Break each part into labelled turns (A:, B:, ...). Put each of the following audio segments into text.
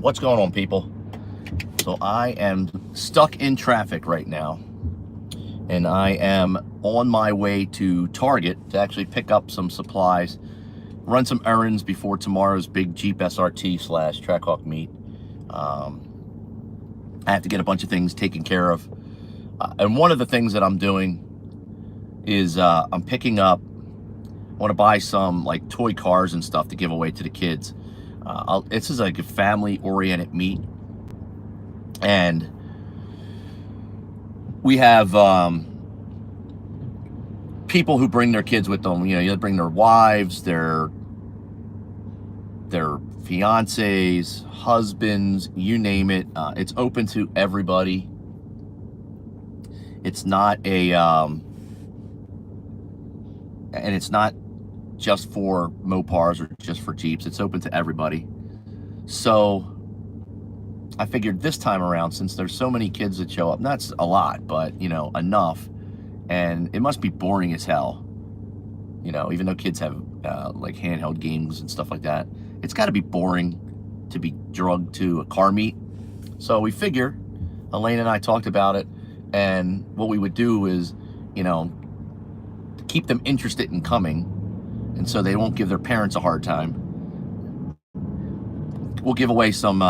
A: What's going on, people? So I am stuck in traffic right now, and I am on my way to Target to actually pick up some supplies, run some errands before tomorrow's big Jeep SRT / Trackhawk Meet. I have to get a bunch of things taken care of, and one of the things that I'm doing is I'm picking up. I want to buy some like toy cars and stuff to give away to the kids. This is like a family-oriented meet, and we have people who bring their kids with them. You know, they bring their wives, their fiancés, husbands, you name it. It's open to everybody. It's not a and it's not just for Mopars or just for Jeeps. It's open to everybody. So I figured this time around, since there's so many kids that show up, that's a lot, but you know, enough, and it must be boring as hell, you know, even though kids have like handheld games and stuff like that. It's got to be boring to be drugged to a car meet. So we figure, Elaine and I talked about it, and what we would do is, you know, keep them interested in coming, and so they won't give their parents a hard time. We'll give away some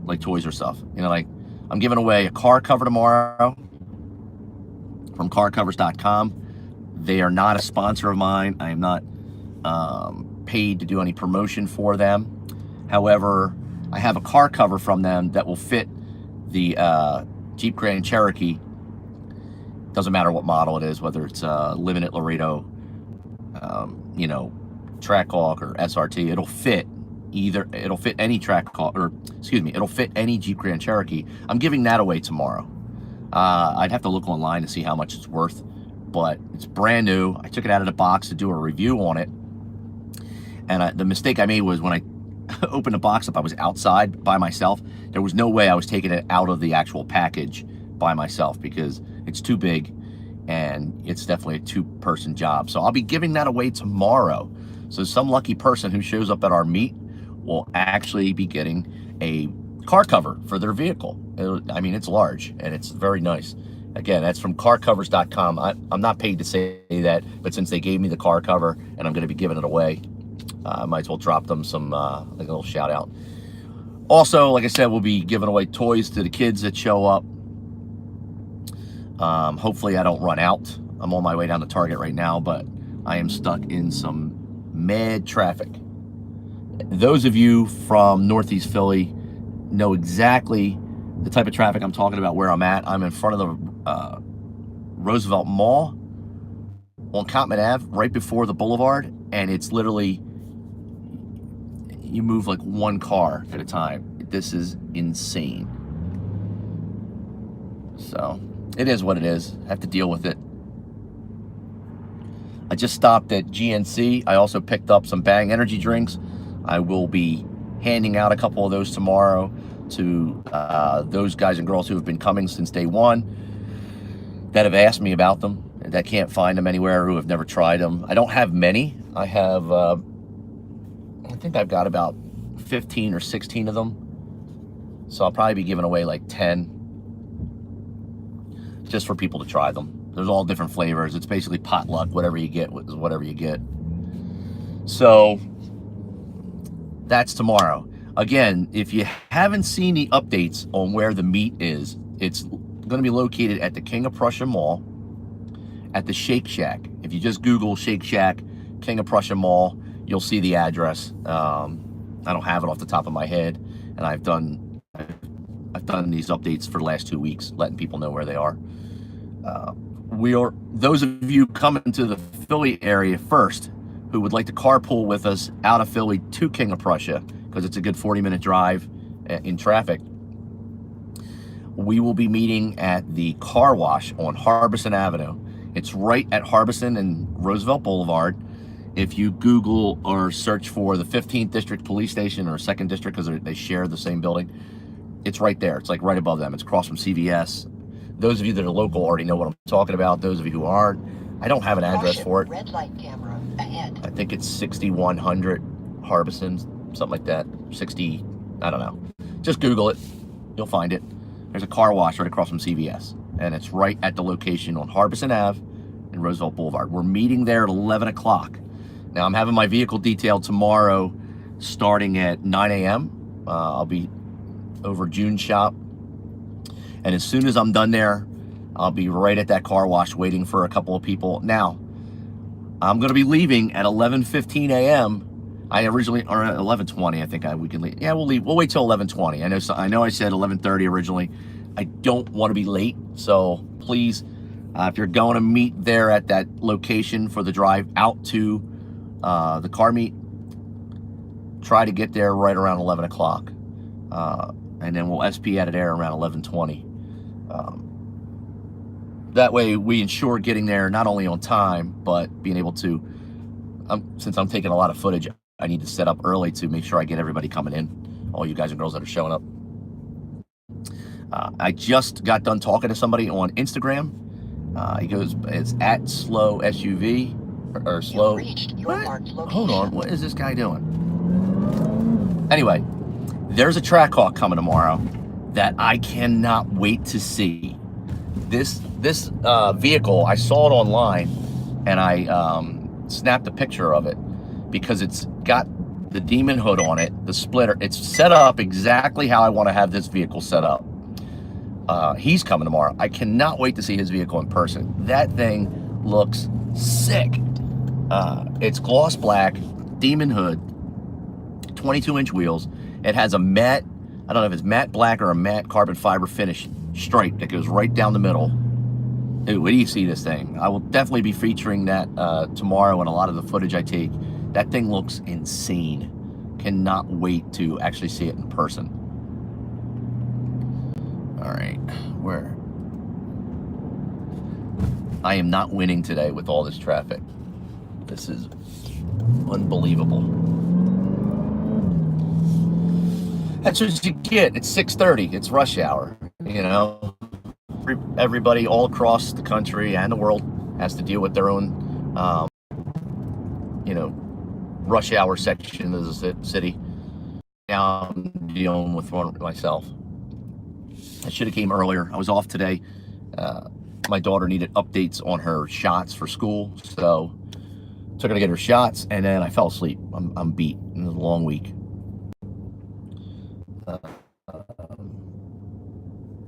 A: like toys or stuff. You know, like I'm giving away a car cover tomorrow from carcovers.com. They are not a sponsor of mine. I am not paid to do any promotion for them. However, I have a car cover from them that will fit the Jeep Grand Cherokee. Doesn't matter what model it is, whether it's Limited Laredo, you know, Trackhawk or SRT. It'll fit either. It'll fit any Trackhawk, or excuse me, it'll fit any Jeep Grand Cherokee. I'm giving that away tomorrow. I'd have to look online to see how much it's worth, but it's brand new. I took it out of the box to do a review on it, and the mistake I made was when I opened the box up, I was outside by myself. There was no way I was taking it out of the actual package by myself because it's too big, and it's definitely a two-person job. So I'll be giving that away tomorrow. So some lucky person who shows up at our meet will actually be getting a car cover for their vehicle. I mean, it's large and it's very nice. Again, that's from carcovers.com. I'm not paid to say that, but since they gave me the car cover and I'm going to be giving it away, I might as well drop them some like a little shout out. Also, like I said, we'll be giving away toys to the kids that show up. Hopefully I don't run out. I'm on my way down to Target right now, but I am stuck in some mad traffic. Those of you from Northeast Philly know exactly the type of traffic I'm talking about where I'm at. I'm in front of the Roosevelt Mall on Cottman Ave, right before the boulevard, and it's literally, you move like one car at a time. This is insane. So it is what it is. I have to deal with it. I just stopped at GNC. I also picked up some Bang energy drinks. I will be handing out a couple of those tomorrow to those guys and girls who have been coming since day one, that have asked me about them, that can't find them anywhere, who have never tried them. I don't have many. I have, I think I've got about 15 or 16 of them. So I'll probably be giving away like 10, just for people to try them. There's all different flavors. It's basically potluck. Whatever you get is whatever you get. So that's tomorrow. Again, if you haven't seen the updates on where the meet is, it's going to be located at the King of Prussia Mall at the Shake Shack. If you just Google Shake Shack, King of Prussia Mall, you'll see the address. I don't have it off the top of my head, and I've done these updates for the last 2 weeks, letting people know where they are. Those of you coming to the Philly area first who would like to carpool with us out of Philly to King of Prussia, because it's a good 40-minute drive in traffic, we will be meeting at the car wash on Harbison Avenue. It's right at Harbison and Roosevelt Boulevard. If you Google or search for the 15th District Police Station or 2nd District, because they share the same building, it's right there. It's like right above them. It's across from CVS. Those of you that are local already know what I'm talking about. Those of you who aren't, I don't have an address for it.
B: Red light camera ahead.
A: I think it's 6100 Harbison, something like that. 60, I don't know. Just Google it. You'll find it. There's a car wash right across from CVS. And it's right at the location on Harbison Ave and Roosevelt Boulevard. We're meeting there at 11 o'clock. Now, I'm having my vehicle detailed tomorrow starting at 9 a.m. I'll be over June's shop. And as soon as I'm done there, I'll be right at that car wash waiting for a couple of people. Now, I'm going to be leaving at 11:15 a.m. I originally, or 11:20, I think we can leave. Yeah, we'll leave. We'll wait till 11:20. I know I said 11:30 originally. I don't want to be late, so please, if you're going to meet there at that location for the drive out to the car meet, try to get there right around 11 o'clock. And then we'll SP out of there around 11:20. That way we ensure getting there not only on time, but being able to, since I'm taking a lot of footage, I need to set up early to make sure I get everybody coming in, all you guys and girls that are showing up. I just got done talking to somebody on Instagram. It's at slow SUV, or slow. Hold on, what is this guy doing? Anyway, there's a Trackhawk coming tomorrow that I cannot wait to see. This vehicle, I saw it online, and I snapped a picture of it because it's got the Demon hood on it, the splitter. It's set up exactly how I want to have this vehicle set up. He's coming tomorrow. I cannot wait to see his vehicle in person. That thing looks sick. It's gloss black, Demon hood, 22-inch wheels. It has a matte, I don't know if it's matte black or a matte carbon fiber finish stripe that goes right down the middle. Dude, where do you see this thing? I will definitely be featuring that tomorrow in a lot of the footage I take. That thing looks insane. Cannot wait to actually see it in person. All right, where? I am not winning today with all this traffic. This is unbelievable. That's what you get. It's 6:30. It's rush hour. You know, everybody all across the country and the world has to deal with their own, rush hour section of the city. Now I'm dealing with one myself. I should have came earlier. I was off today. My daughter needed updates on her shots for school, so took her to get her shots, and then I fell asleep. I'm beat. It was a long week.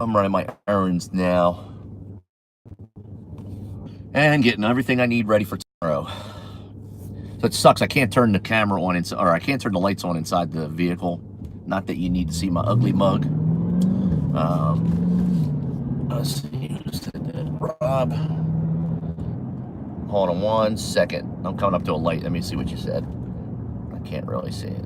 A: I'm running my errands now and getting everything I need ready for tomorrow. So it sucks. I can't turn the camera on inside, or I can't turn the lights on inside the vehicle. Not that you need to see my ugly mug. Let's see who said that. Rob. Hold on 1 second. I'm coming up to a light. Let me see what you said. I can't really see it.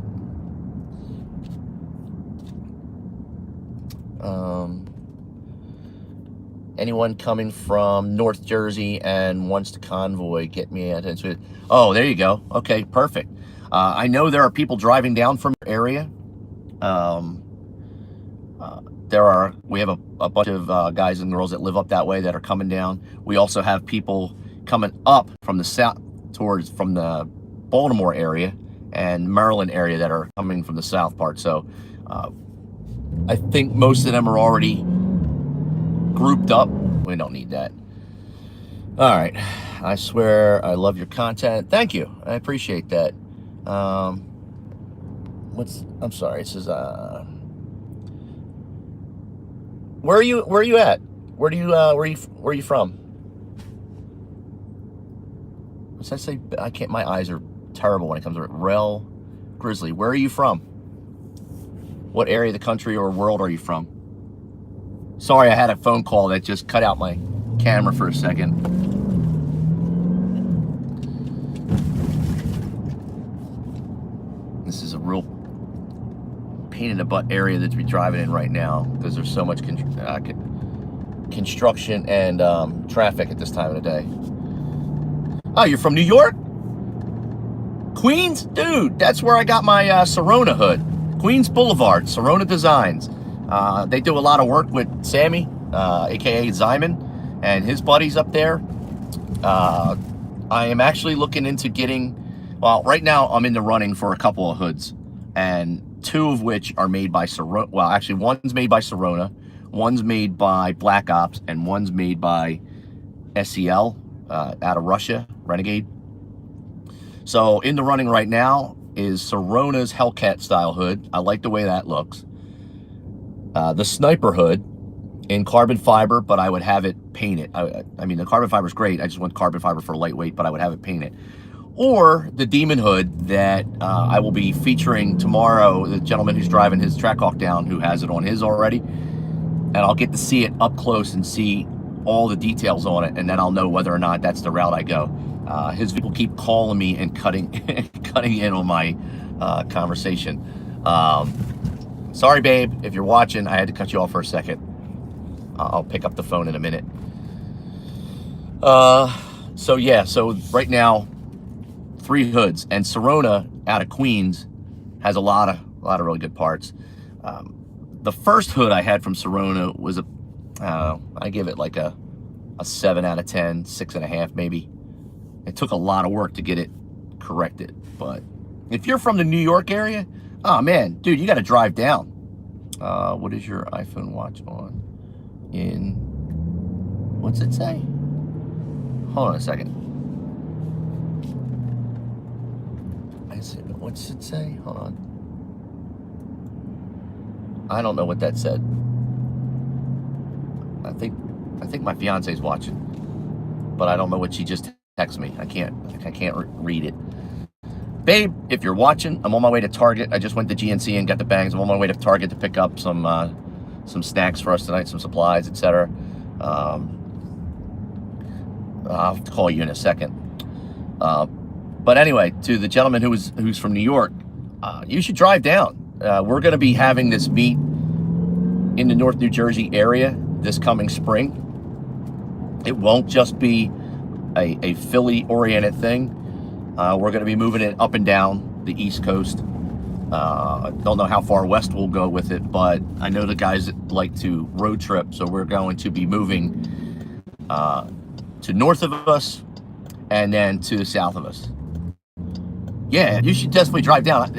A: Anyone coming from North Jersey and wants to convoy, get me at it. Oh, there you go. Okay, perfect. I know there are people driving down from your area. We have a bunch of guys and girls that live up that way that are coming down. We also have people coming up from the south from the Baltimore area and Maryland area that are coming from the south part. So I think most of them are already grouped up. We don't need that. All right. I swear I love your content. Thank you. I appreciate that. I'm sorry. It says where are you at? Where are you from? What's that say? I can't, my eyes are terrible when it comes to Rel Grizzly. Where are you from? What area of the country or world are you from? Sorry, I had a phone call that just cut out my camera for a second. This is a real pain in the butt area that to be driving in right now because there's so much construction and traffic at this time of the day. Oh, you're from New York? Queens? Dude, that's where I got my Serona hood. Queens Boulevard, Serona Designs. They do a lot of work with Sammy, aka Zyman, and his buddies up there. I am actually looking into getting, well, right now I'm in the running for a couple of hoods, and two of which are made by Sirona. Well, actually, one's made by Sirona, one's made by Black Ops, and one's made by SEL out of Russia, Renegade. So in the running right now is Sirona's Hellcat style hood. I like the way that looks. The Sniper hood in carbon fiber, but I would have it painted. I mean, the carbon fiber is great. I just want carbon fiber for lightweight, but I would have it painted. Or the Demon hood that I will be featuring tomorrow, the gentleman who's driving his Trackhawk down, who has it on his already. And I'll get to see it up close and see all the details on it, and then I'll know whether or not that's the route I go. His people keep calling me and cutting in on my conversation. Sorry, babe, if you're watching, I had to cut you off for a second. I'll pick up the phone in a minute. So yeah, so right now, 3 hoods, and Sirona out of Queens has a lot of really good parts. The first hood I had from Sirona was I give it like a 7 out of 10, 6.5 maybe. It took a lot of work to get it corrected, but if you're from the New York area, oh man, dude, you got to drive down. What is your iPhone watch on? What's it say? Hold on a second. What's it say? Hold on. I don't know what that said. I think my fiance's watching, but I don't know what she just texted me. I can't read it. Babe, if you're watching, I'm on my way to Target. I just went to GNC and got the bangs. I'm on my way to Target to pick up some snacks for us tonight, some supplies, etc. I'll have to call you in a second. But anyway, to the gentleman who's from New York, you should drive down. We're going to be having this meet in the North New Jersey area this coming spring. It won't just be a Philly-oriented thing. We're going to be moving it up and down the East Coast. Don't know how far west we'll go with it, but I know the guys that like to road trip, so we're going to be moving to north of us and then to the south of us. Yeah, you should definitely drive down.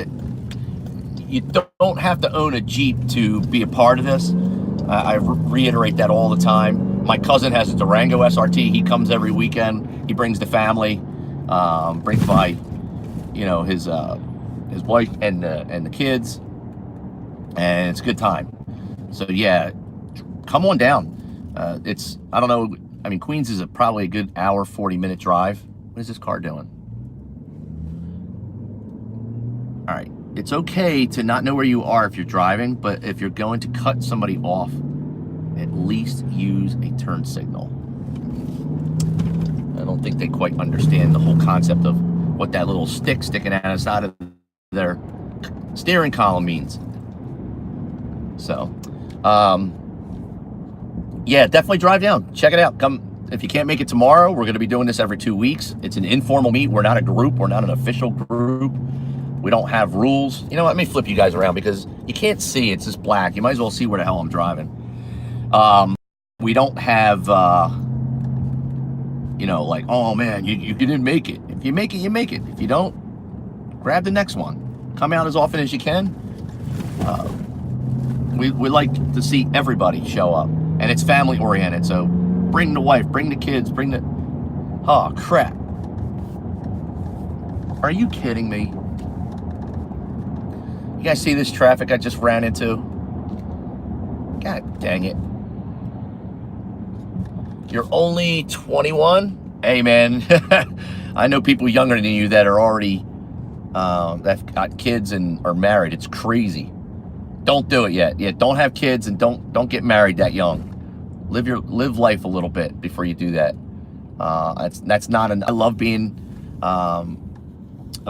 A: You don't have to own a Jeep to be a part of this. I reiterate that all the time. My cousin has a Durango SRT. He comes every weekend. He brings the family, brings by, his wife and the kids, and it's a good time. So yeah, come on down. I don't know. I mean, Queens is probably a good hour, 40-minute drive. What is this car doing? All right. It's okay to not know where you are if you're driving, but if you're going to cut somebody off, at least use a turn signal. I don't think they quite understand the whole concept of what that little stick sticking out of the side of their steering column means. So, yeah, definitely drive down. Check it out. Come. If you can't make it tomorrow, we're going to be doing this every 2 weeks. It's an informal meet. We're not a group. We're not an official group. We don't have rules. You know what? Let me flip you guys around because you can't see. It's just black. You might as well see where the hell I'm driving. We don't have, like, oh, man, you didn't make it. If you make it, you make it. If you don't, grab the next one. Come out as often as you can. We like to see everybody show up. And it's family-oriented, so bring the wife, bring the kids, bring the... Oh, crap. Are you kidding me? You guys see this traffic I just ran into? God dang it. You're only 21? Hey, man. I know people younger than you that are already, that have got kids and are married. It's crazy. Don't do it yet. Yeah, don't have kids and don't get married that young. Live life a little bit before you do that. That's not I love being a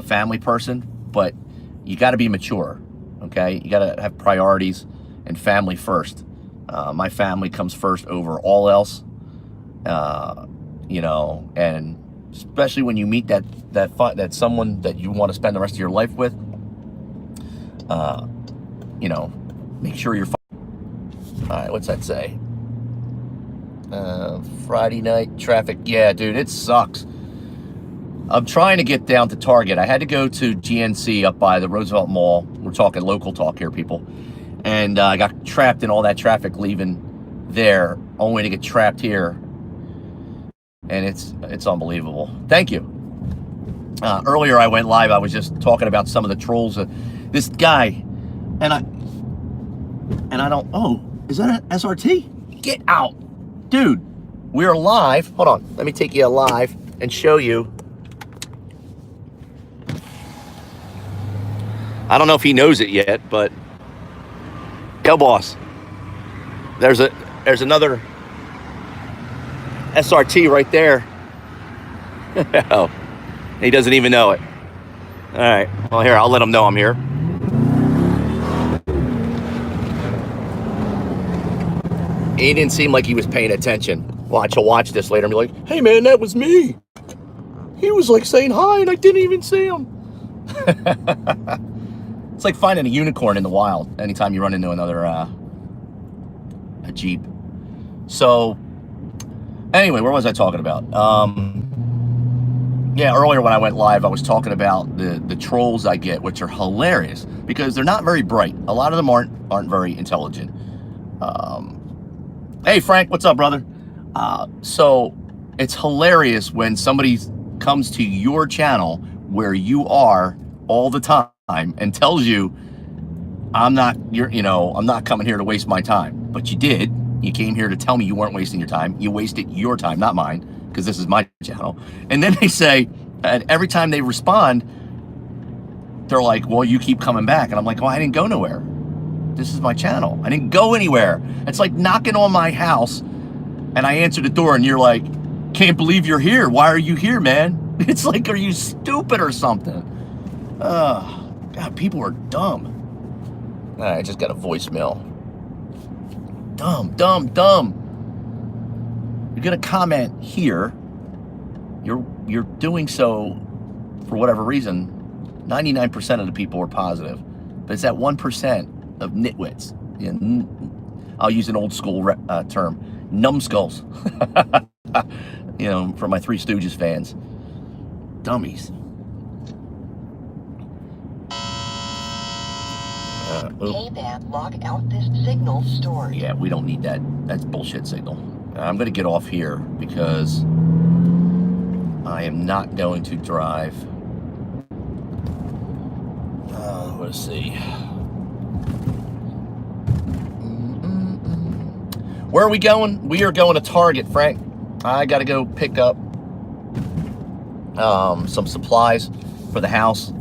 A: family person, but you got to be mature, okay? You got to have priorities and family first. My family comes first over all else, and especially when you meet that someone that you want to spend the rest of your life with, make sure you're fine. All right, what's that say? Friday night traffic. Yeah, dude, it sucks. I'm trying to get down to Target. I had to go to GNC up by the Roosevelt Mall, We're talking local talk here, people. And I got trapped in all that traffic leaving there, only to get trapped here. And it's unbelievable. Thank you. Earlier I went live. I was just talking about some of the trolls. This guy, and I don't. Oh, is that an SRT? Get out, dude. We're live. Hold on. Let me take you live and show you. I don't know if he knows it yet, but yo, boss. There's another SRT right there. Oh, he doesn't even know it. All right. Well, here, I'll let him know I'm here. He didn't seem like he was paying attention. He'll watch this later and be like, hey, man, that was me. He was like saying hi and I didn't even see him. It's like finding a unicorn in the wild anytime you run into another a Jeep. So, anyway, where was I talking about? Yeah, earlier when I went live, I was talking about the trolls I get, which are hilarious because they're not very bright. A lot of them aren't very intelligent. Hey, Frank, what's up, brother? So it's hilarious when somebody comes to your channel where you are all the time and tells you, I'm not coming here to waste my time. But you did. You came here to tell me you weren't wasting your time. You wasted your time, not mine, because this is my channel. And then they say, and every time they respond, they're like, well, you keep coming back. And I'm like, well, I didn't go nowhere. This is my channel. I didn't go anywhere. It's like knocking on my house and I answer the door and you're like, can't believe you're here. Why are you here, man? It's like, are you stupid or something? God, people are dumb. All right, I just got a voicemail. Dumb. You're gonna comment here. You're doing so for whatever reason. 99% of the people are positive, but it's that 1% of nitwits. I'll use an old school term, numbskulls. For my Three Stooges fans, dummies.
B: Hey, man, log out this signal stored.
A: Yeah, we don't need that. That's bullshit signal. I'm going to get off here because I am not going to drive. Let's see. Where are we going? We are going to Target, Frank. I got to go pick up some supplies for the house.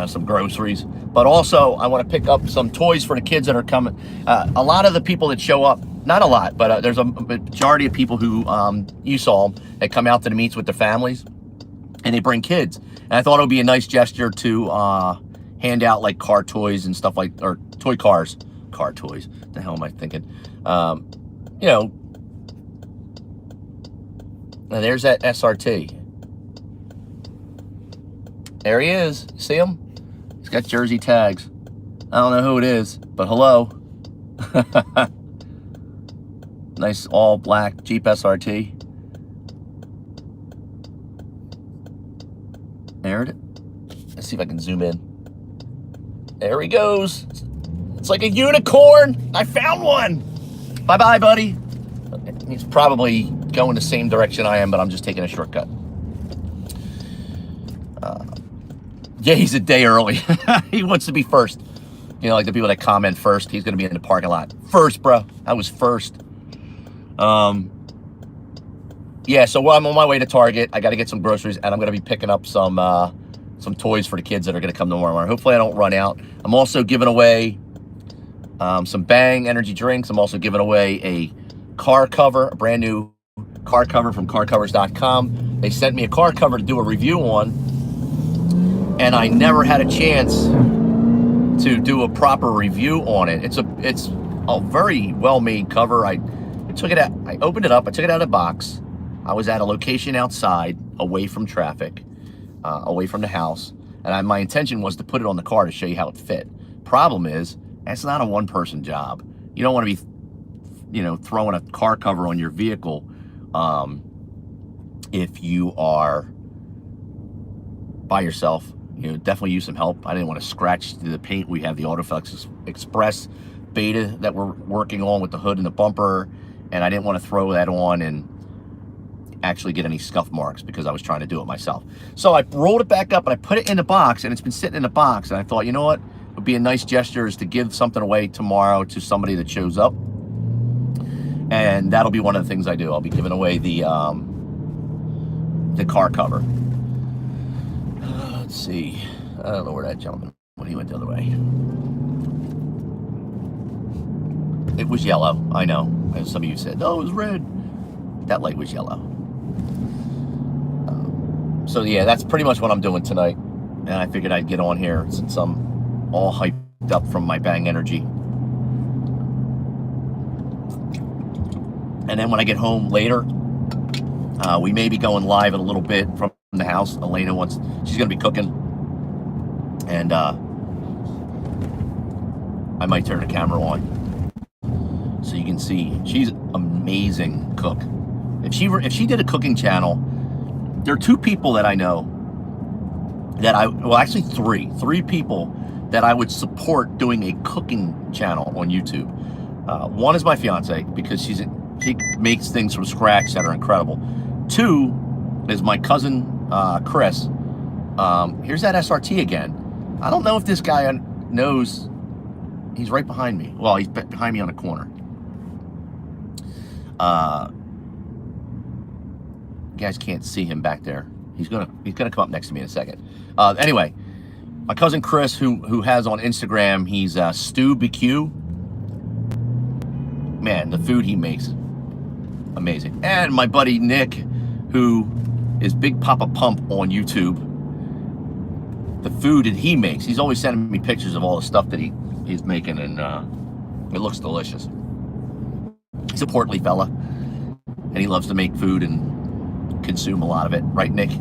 A: Some groceries. But also, I want to pick up some toys for the kids that are coming. A lot of the people that show up, not a lot, but there's a majority of people who you saw that come out to the meets with their families, and they bring kids. And I thought it would be a nice gesture to hand out like car toys and stuff or toy cars. Car toys. The hell am I thinking? And there's that SRT. There he is. You see him? He's got jersey tags. I don't know who it is, but hello. Nice all black Jeep SRT. There it is. Let's see if I can zoom in. There he goes. It's like a unicorn. I found one. Bye-bye, buddy. He's probably going the same direction I am, but I'm just taking a shortcut. Yeah, he's a day early. He wants to be first. Like the people that comment first. He's going to be in the parking lot. First, bro. I was first. Yeah, so I'm on my way to Target. I got to get some groceries, and I'm going to be picking up some toys for the kids that are going to come tomorrow. Hopefully I don't run out. I'm also giving away some Bang energy drinks. I'm also giving away a car cover, a brand new car cover from carcovers.com. They sent me a car cover to do a review on, and I never had a chance to do a proper review on it. It's a very well-made cover. I took it out. I opened it up. I took it out of the box. I was at a location outside, away from traffic, away from the house, and my intention was to put it on the car to show you how it fit. Problem is, that's not a one-person job. You don't want to be, throwing a car cover on your vehicle if you are by yourself definitely use some help. I didn't want to scratch the paint. We have the Autoflex Express Beta that we're working on with the hood and the bumper, and I didn't want to throw that on and actually get any scuff marks because I was trying to do it myself. So I rolled it back up and I put it in the box, and it's been sitting in the box, and I thought, you know what would be a nice gesture is to give something away tomorrow to somebody that shows up, and that'll be one of the things I do. I'll be giving away the car cover. Let's see, I don't know where that gentleman when he went the other way. It was yellow, I know, as some of you said. No, it was red. That light was yellow. So yeah, that's pretty much what I'm doing tonight. And I figured I'd get on here since I'm all hyped up from my Bang Energy. And then when I get home later, we may be going live in a little bit from the house. Elena she's going to be cooking. And I might turn the camera on so you can see. She's an amazing cook. If she did a cooking channel, there are two people that I know that actually three people that I would support doing a cooking channel on YouTube. One is my fiance, because she makes things from scratch that are incredible. Two is my cousin Chris. Here's that SRT again. I don't know if this guy knows. He's right behind me. Well, he's behind me on a corner. You guys can't see him back there. He's gonna come up next to me in a second. Anyway, my cousin Chris, who has on Instagram, he's Stu BQ. Man, the food he makes, amazing. And my buddy Nick, who is Big Papa Pump on YouTube. The food that he makes, he's always sending me pictures of all the stuff that he's making, and it looks delicious. He's a portly fella, and he loves to make food and consume a lot of it, right, Nick?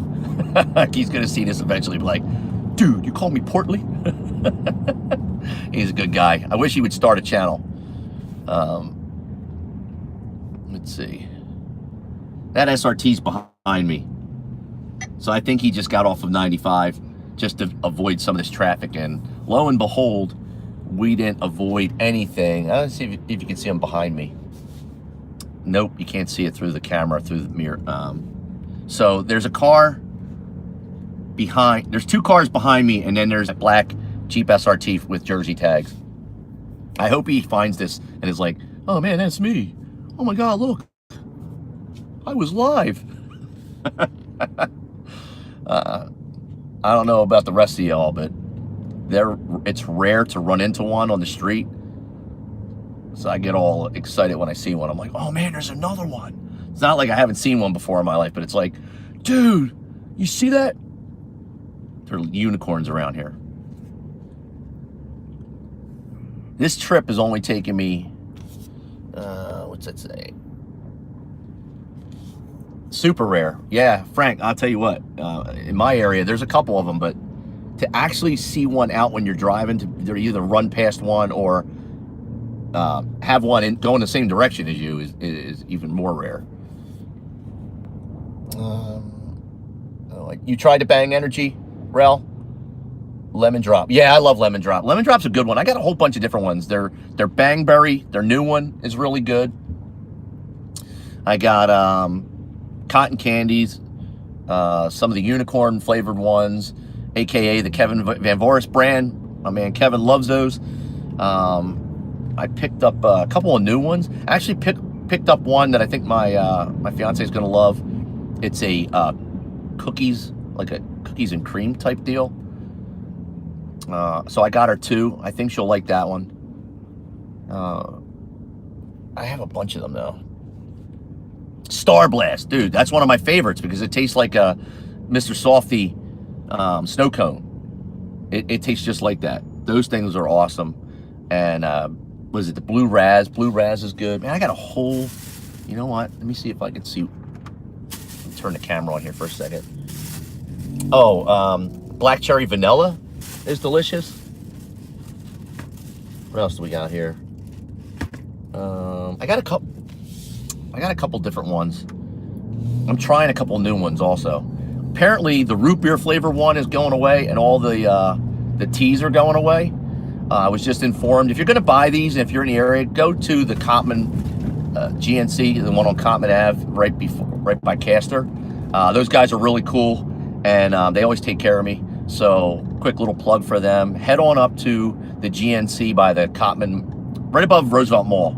A: He's gonna see this eventually, be like, dude, you call me portly? He's a good guy. I wish he would start a channel. Let's see, that SRT's behind me, so I think he just got off of 95 just to avoid some of this traffic, and lo and behold, we didn't avoid anything. Let's see if you can see him behind me. Nope, you can't see it through the camera, through the mirror. So there's a car behind, there's two cars behind me, and then there's a black Jeep SRT with Jersey tags. I hope he finds this and is like, oh man, that's me. Oh my God, look, I was live. I don't know about the rest of y'all, but it's rare to run into one on the street. So I get all excited when I see one. I'm like, oh man, there's another one. It's not like I haven't seen one before in my life, but it's like, dude, you see that? There are unicorns around here. This trip is only taking me, what's that say? Super rare. Yeah, Frank, I'll tell you what, in my area, there's a couple of them, but to actually see one out when you're driving, they're either run past one or have one and go in the same direction as you is even more rare. You tried to Bang Energy, Rel? Lemon Drop. Yeah, I love Lemon Drop. Lemon Drop's a good one. I got a whole bunch of different ones. Their Bangberry, their new one is really good. I got cotton candies, some of the unicorn flavored ones, aka the Kevin Van Voris brand. My man Kevin loves those. I picked up a couple of new ones. I actually picked up one that I think my fiance is gonna love. It's a cookies, like a cookies and cream type deal. So I got her two. I think she'll like that one. I have a bunch of them though. Star Blast, dude, that's one of my favorites because it tastes like a Mr. Softy snow cone. It tastes just like that. Those things are awesome. And was it the Blue Raz? Blue Raz is good. Man, I got a whole, you know what? Let me see if I can see. Let me turn the camera on here for a second. Oh, Black Cherry Vanilla is delicious. What else do we got here? I got a couple different ones. I'm trying a couple new ones also. apparently the root beer flavor one is going away, and all the teas are going away. I was just informed. If you're going to buy these, if you're in the area, go to the Cotman GNC, the one on Cotman Ave, right by Castor. Those guys are really cool, and they always take care of me. So quick little plug for them. Head on up to the GNC by the Cotman, right above Roosevelt Mall.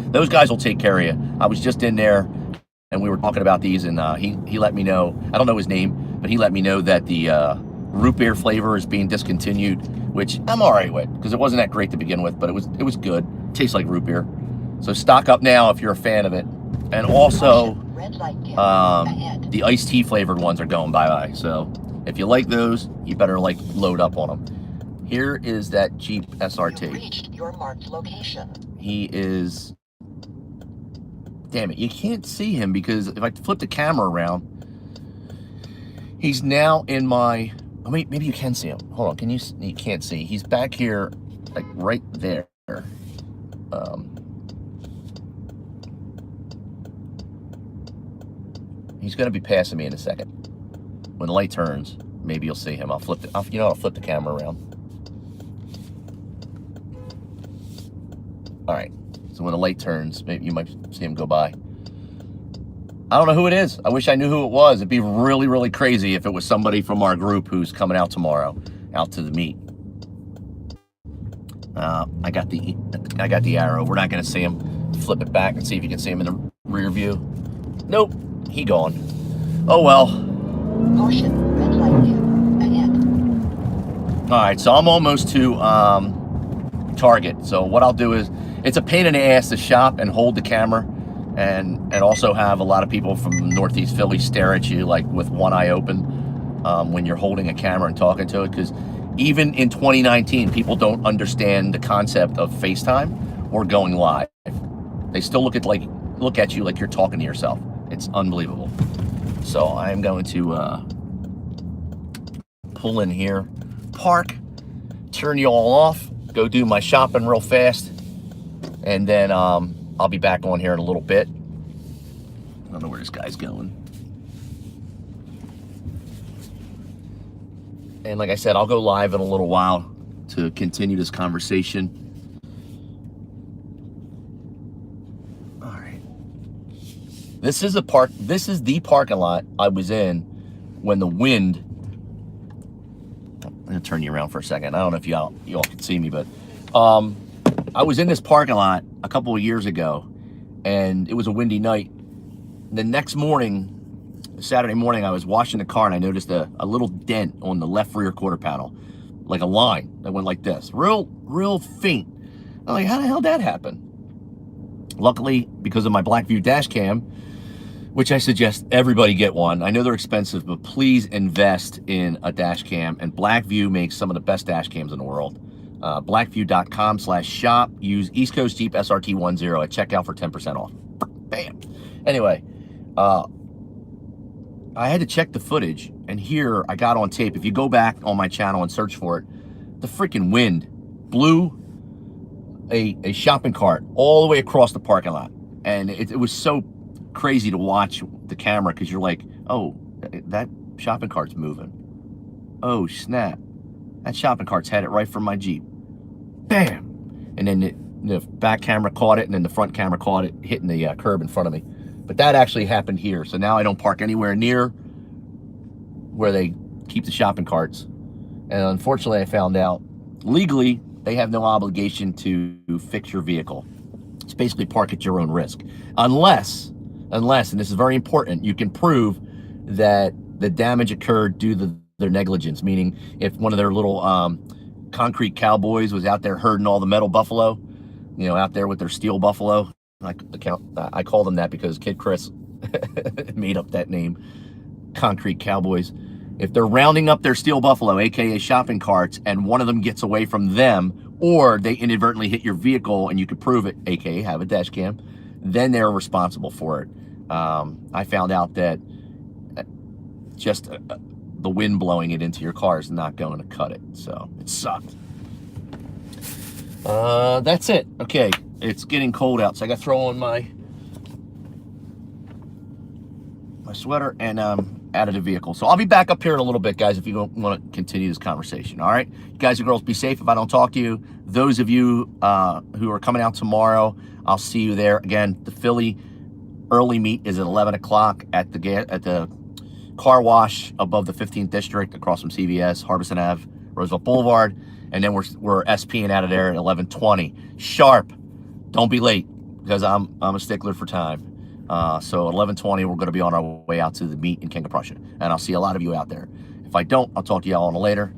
A: Those guys will take care of you. I was just in there, and we were talking about these, and he let me know. I don't know his name, but he let me know that the root beer flavor is being discontinued, which I'm all right with, because it wasn't that great to begin with, but it was good. Tastes like root beer. So stock up now if you're a fan of it. And also, the iced tea flavored ones are going bye-bye. So if you like those, you better load up on them. Here is that Jeep SRT.
B: You've reached your marked location.
A: He is, damn it, you can't see him because if I flip the camera around, he's now in my, oh, maybe you can see him. Hold on, can you can't see. He's back here, like right there. He's going to be passing me in a second. When the light turns, maybe you'll see him. I'll flip the camera around. All right. So when the light turns, maybe you might see him go by. I don't know who it is. I wish I knew who it was. It'd be really, really crazy if it was somebody from our group who's coming out tomorrow, out to the meet. I got the arrow. We're not going to see him. Flip it back and see if you can see him in the rear view. Nope. He gone. Oh well.
B: Caution, red light due. Ahead.
A: All right, so I'm almost to Target. So what I'll do is, it's a pain in the ass to shop and hold the camera, and also have a lot of people from Northeast Philly stare at you like with one eye open when you're holding a camera and talking to it. Because even in 2019, people don't understand the concept of FaceTime or going live. They still look at you like you're talking to yourself. It's unbelievable. So I'm going to pull in here, park, turn you all off, go do my shopping real fast, and then I'll be back on here in a little bit. I don't know where this guy's going. And like I said, I'll go live in a little while to continue this conversation. This is the parking lot I was in when the wind. I'm gonna turn you around for a second. I don't know if y'all can see me, but I was in this parking lot a couple of years ago, and it was a windy night. The next morning, Saturday morning, I was washing the car, and I noticed a little dent on the left rear quarter panel, like a line that went like this, real faint. I'm like, how the hell did that happen? Luckily, because of my Blackview dash cam, which I suggest everybody get one. I know they're expensive, but please invest in a dash cam. And Blackview makes some of the best dash cams in the world. Blackview.com/shop. Use East Coast Jeep SRT 10 at checkout for 10% off. Bam. Anyway, I had to check the footage, and here I got on tape. If you go back on my channel and search for it, the freaking wind blew a shopping cart all the way across the parking lot. And it was so crazy to watch the camera, because you're like, oh, that shopping cart's moving. Oh, snap. That shopping cart's headed right for my Jeep. Bam! And then the back camera caught it, and then the front camera caught it hitting the curb in front of me. But that actually happened here. So now I don't park anywhere near where they keep the shopping carts. And unfortunately, I found out legally they have no obligation to fix your vehicle. It's basically park at your own risk. Unless, and this is very important, you can prove that the damage occurred due to their negligence. Meaning, if one of their little concrete cowboys was out there herding all the metal buffalo, out there with their steel buffalo. I call them that because Kid Chris made up that name, concrete cowboys. If they're rounding up their steel buffalo, aka shopping carts, and one of them gets away from them, or they inadvertently hit your vehicle and you can prove it, aka have a dash cam, then they're responsible for it. I found out that just the wind blowing it into your car is not going to cut it, so it sucked. That's it. Okay, it's getting cold out, so I got to throw on my my sweater, and added a vehicle. So I'll be back up here in a little bit, guys, if you want to continue this conversation. All right, you guys and girls, be safe if I don't talk to you. Those of you who are coming out tomorrow, I'll see you there. Again, the Philly early meet is at 11 o'clock at the car wash above the 15th District, across from CVS, Harbison Ave, Roosevelt Boulevard. And then we're SPing out of there at 11:20 sharp. Don't be late, because I'm a stickler for time. So at 11:20, we're going to be on our way out to the meet in King of Prussia, and I'll see a lot of you out there. If I don't, I'll talk to you all on later.